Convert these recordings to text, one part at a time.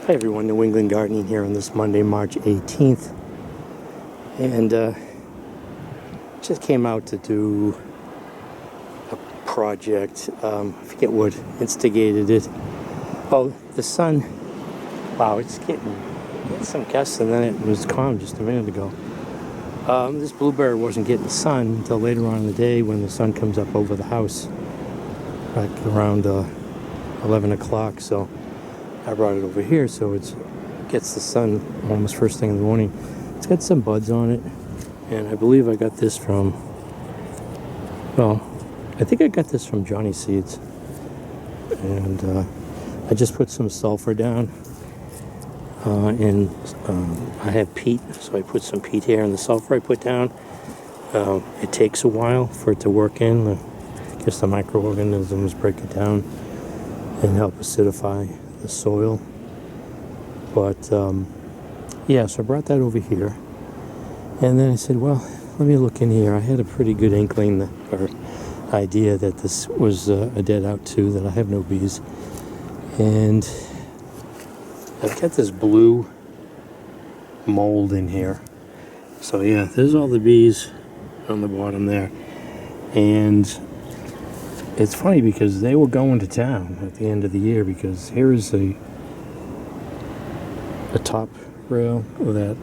Hi everyone, New England Gardening here on this Monday, March 18th. And just came out to do a project. I forget what instigated it. Oh, the sun. Wow, it's getting some gusts, and then it was calm just a minute ago. This blueberry wasn't getting sun until later on in the day when the sun comes up over the house, like around 11 o'clock. So I brought it over here so it gets the sun almost first thing in the morning. It's got some buds on it, and I believe I got this from, well, I think I got this from Johnny Seeds. And I just put some sulfur down, and I have peat, so I put some peat here, and the sulfur I put down, it takes a while for it to work in. I guess the microorganisms break it down and help acidify the soil. But yeah, so I brought that over here, and then I said, well, let me look in here. I had a pretty good inkling or idea that this was a dead out too, that I have no bees, and I've got this blue mold in here. So yeah, there's all the bees on the bottom there, and it's funny because they were going to town at the end of the year, because here is a top rail that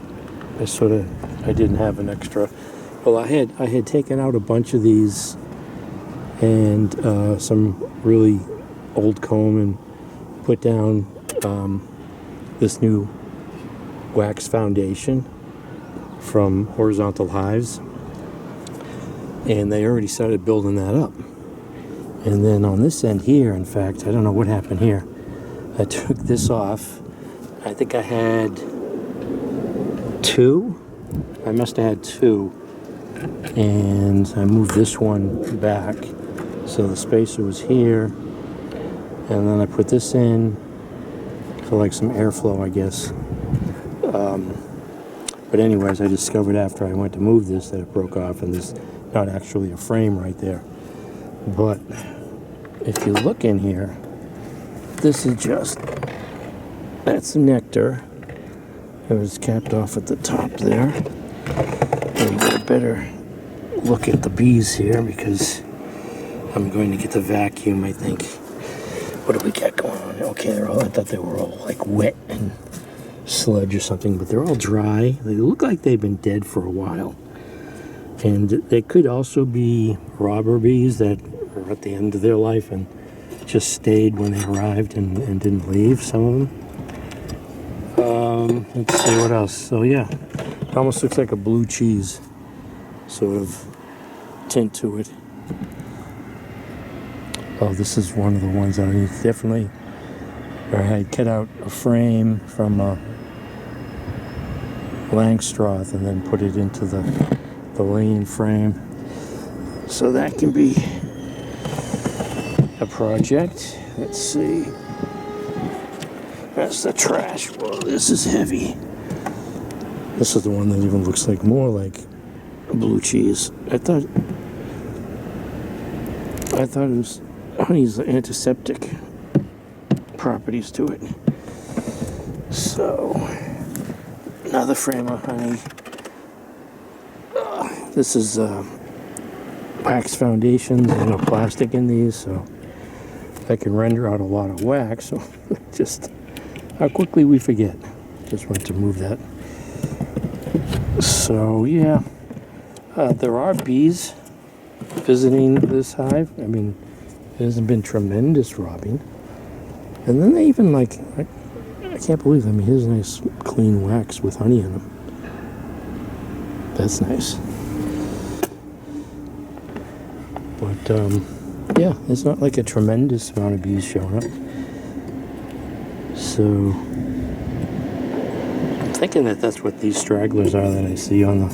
I didn't have an extra. Well, I had taken out a bunch of these and some really old comb, and put down this new wax foundation from Horizontal Hives, and they already started building that up. And then on this end here, in fact, I don't know what happened here. I took this off. I think I had two. I must have had two. And I moved this one back. So the spacer was here. And then I put this in for like some airflow, I guess. But anyways, I discovered after I went to move this that it broke off, and there's not actually a frame right there. But if you look in here, this is that's nectar. It was capped off at the top there. And get a better look at the bees here, because I'm going to get the vacuum, I think. What do we got going on? Okay, I thought they were all like wet and sludge or something, but they're all dry. They look like they've been dead for a while. And they could also be robber bees that are at the end of their life and just stayed when they arrived and didn't leave, some of them. Let's see what else. So yeah, it almost looks like a blue cheese sort of tint to it. Oh, this is one of the ones that I definitely, or I had cut out a frame from Langstroth and then put it into the Layens frame. So that can be a project. Let's see. That's the trash. Whoa, this is heavy. This is the one that even looks like more like a blue cheese. I thought it was honey's antiseptic properties to it. So another frame of honey. This is wax foundations. There's no plastic in these, so I can render out a lot of wax. So just how quickly we forget. Just wanted to move that. So yeah, there are bees visiting this hive. I mean, it hasn't been tremendous robbing. And then they even I can't believe, I mean, here's a nice clean wax with honey in them. That's nice. But yeah, it's not like a tremendous amount of bees showing up. So I'm thinking that that's what these stragglers are that I see on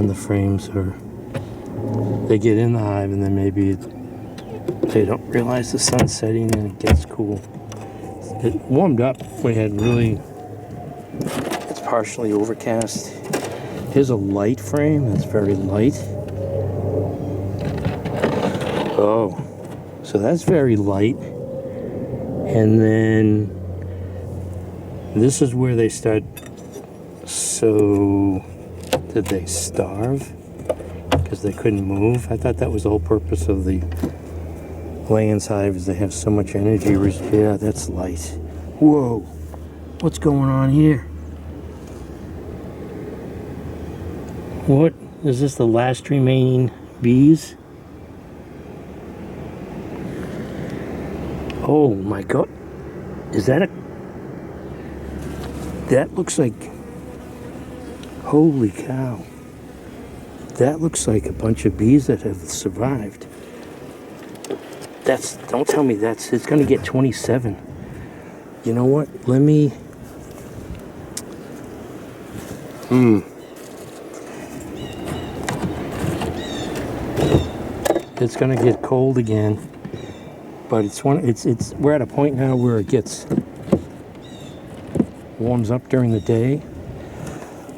the frames, or they get in the hive and then maybe they don't realize the sun's setting and it gets cool. It warmed up. It's partially overcast. Here's a light frame that's very light. Oh, so that's very light. And then This is where they start. So, did they starve? Because they couldn't move? I thought that was the whole purpose of the Layens Hive, is they have so much energy. Yeah, that's light. Whoa! What's going on here? What? Is this the last remaining bees? Oh my god. Is that a... That looks like... Holy cow. That looks like a bunch of bees that have survived. That's... Don't tell me that's... It's gonna get 27. You know what? Let me... It's gonna get cold again. But we're at a point now where it warms up during the day.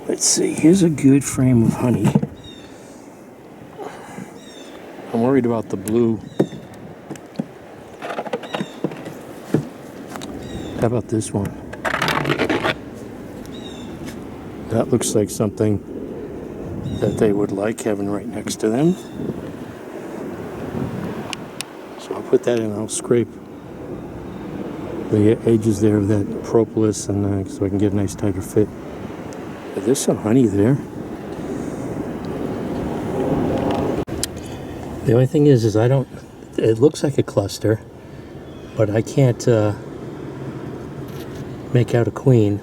Let's see, here's a good frame of honey. I'm worried about the blue. How about this one? That looks like something that they would like having right next to them. So I'll put that in, I'll scrape the edges there of that propolis, and so I can get a nice tighter fit. But there's some honey there. The only thing is I don't, it looks like a cluster, but I can't make out a queen.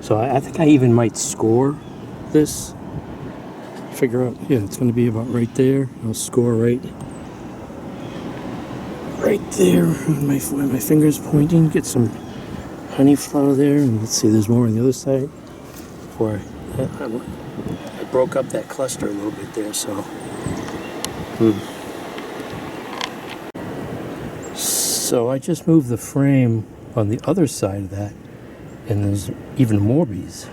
So I think I even might score this. Figure out, yeah, it's going to be about right there. I'll score right there. My finger's pointing. Get some honey flow there, and let's see. There's more on the other side. Before I broke up that cluster a little bit there. So. So I just moved the frame on the other side of that, and there's even more bees.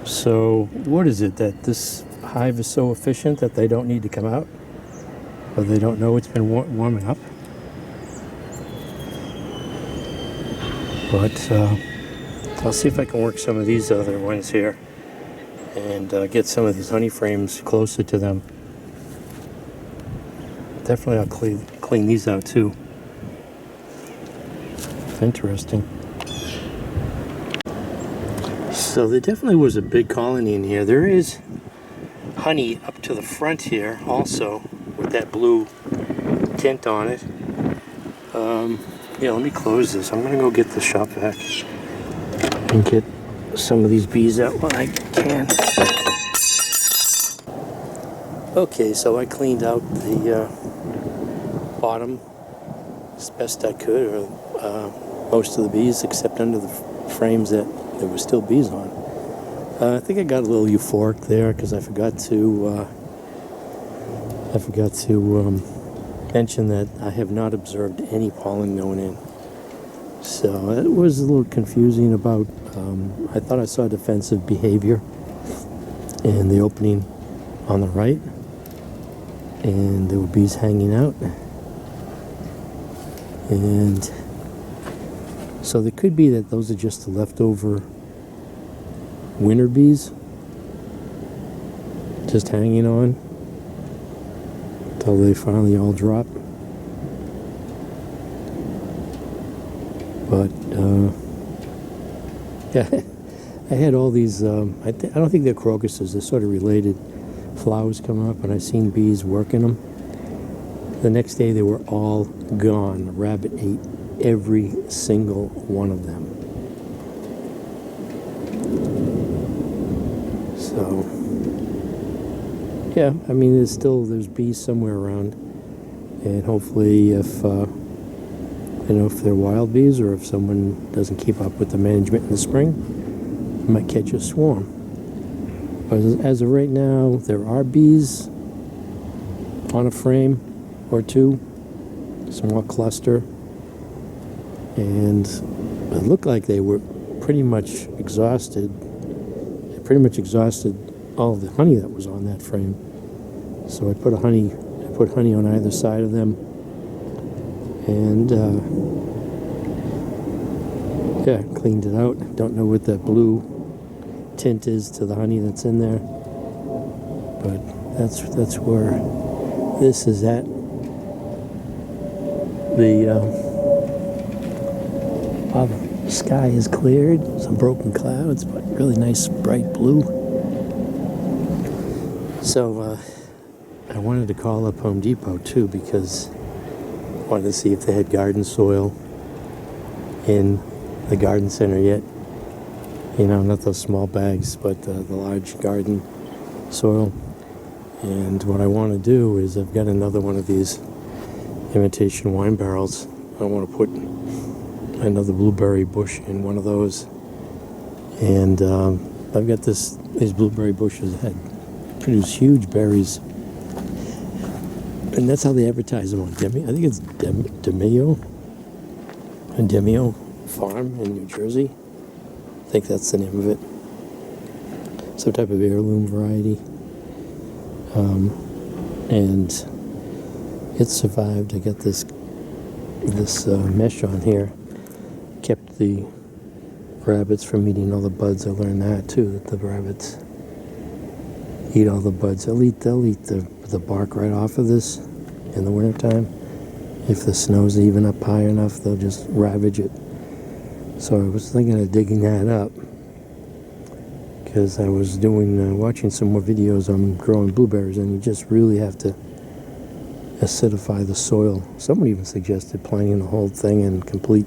So what is it, that this hive is so efficient that they don't need to come out? Or they don't know it's been warming up? But I'll see if I can work some of these other ones here and get some of these honey frames closer to them. Definitely I'll clean these out too. Interesting. So there definitely was a big colony in here. There is honey up to the front here also with that blue tint on it. Yeah, let me close this. I'm gonna go get the shop vac and get some of these bees out when I can. Okay, so I cleaned out the bottom as best I could, or most of the bees, except under the frames that there were still bees on. I think I got a little euphoric there because I forgot to mention that I have not observed any pollen going in. So it was a little confusing about, I thought I saw defensive behavior in the opening on the right, and there were bees hanging out. And so it could be that those are just the leftover winter bees, just hanging on until they finally all drop. But yeah, I had all these. I don't think they're crocuses. They're sort of related. Flowers coming up, and I seen bees working them. The next day they were all gone. The rabbit ate every single one of them. So yeah, I mean, there's bees somewhere around, and hopefully if if they're wild bees, or if someone doesn't keep up with the management in the spring, might catch a swarm. But as of right now, there are bees on a frame or two, small cluster, and it looked like they were pretty much exhausted. They pretty much exhausted all of the honey that was on that frame. So I put honey on either side of them, and Yeah, cleaned it out. Don't know what that blue tint is to the honey that's in there, but that's where this is at. The sky is cleared, some broken clouds, but really nice bright blue. So I wanted to call up Home Depot too, because I wanted to see if they had garden soil in the garden center yet. You know, not those small bags, but the large garden soil. And what I want to do is, I've got another one of these imitation wine barrels. I want to put another blueberry bush in one of those. And I've got these blueberry bushes that produce huge berries. And that's how they advertise them on Demio. I think it's Demio Farm in New Jersey. I think that's the name of it. Some type of heirloom variety. And it survived. I got this mesh on here. Kept the rabbits from eating all the buds. I learned that too, that the rabbits eat all the buds. They'll eat the bark right off of this in the wintertime. If the snow's even up high enough, they'll just ravage it. So I was thinking of digging that up, because I was watching some more videos on growing blueberries, and you just really have to acidify the soil. Someone even suggested planting the whole thing in complete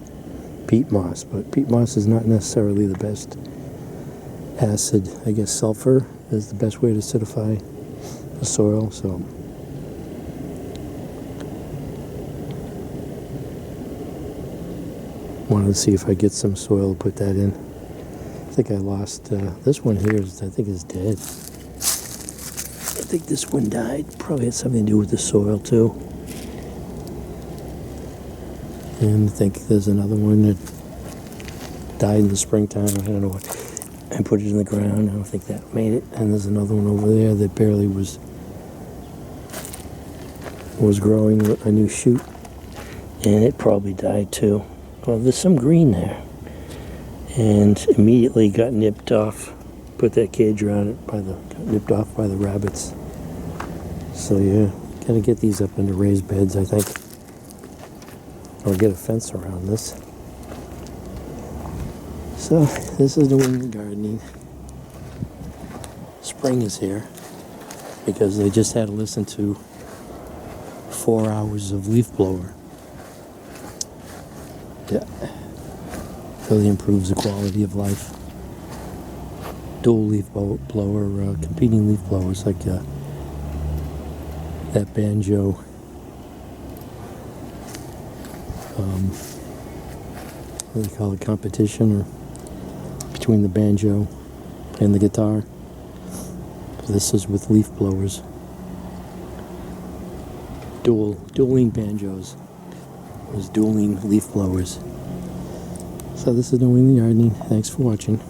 peat moss, but peat moss is not necessarily the best acid. I guess sulfur is the best way to acidify the soil. So wanted to see if I get some soil to put that in. I think I lost this one here. I think is dead. I think this one died. Probably had something to do with the soil too. And I think there's another one that died in the springtime. I don't know what. I put it in the ground. I don't think that made it. And there's another one over there that barely was growing a new shoot, and it probably died too. Well, there's some green there, and immediately got nipped off. Put that cage around it, got nipped off by the rabbits. So yeah, gotta get these up into raised beds, I think, or get a fence around this. So this is New England gardening. Spring is here, because they just had to listen to 4 hours of leaf blower. Yeah, really improves the quality of life. Dual leaf blower, competing leaf blowers like that banjo. What do they call it? Competition, or between the banjo and the guitar. This is with leaf blowers. Dueling banjos. It was dueling leaf blowers. So this is New England Gardening. Thanks for watching.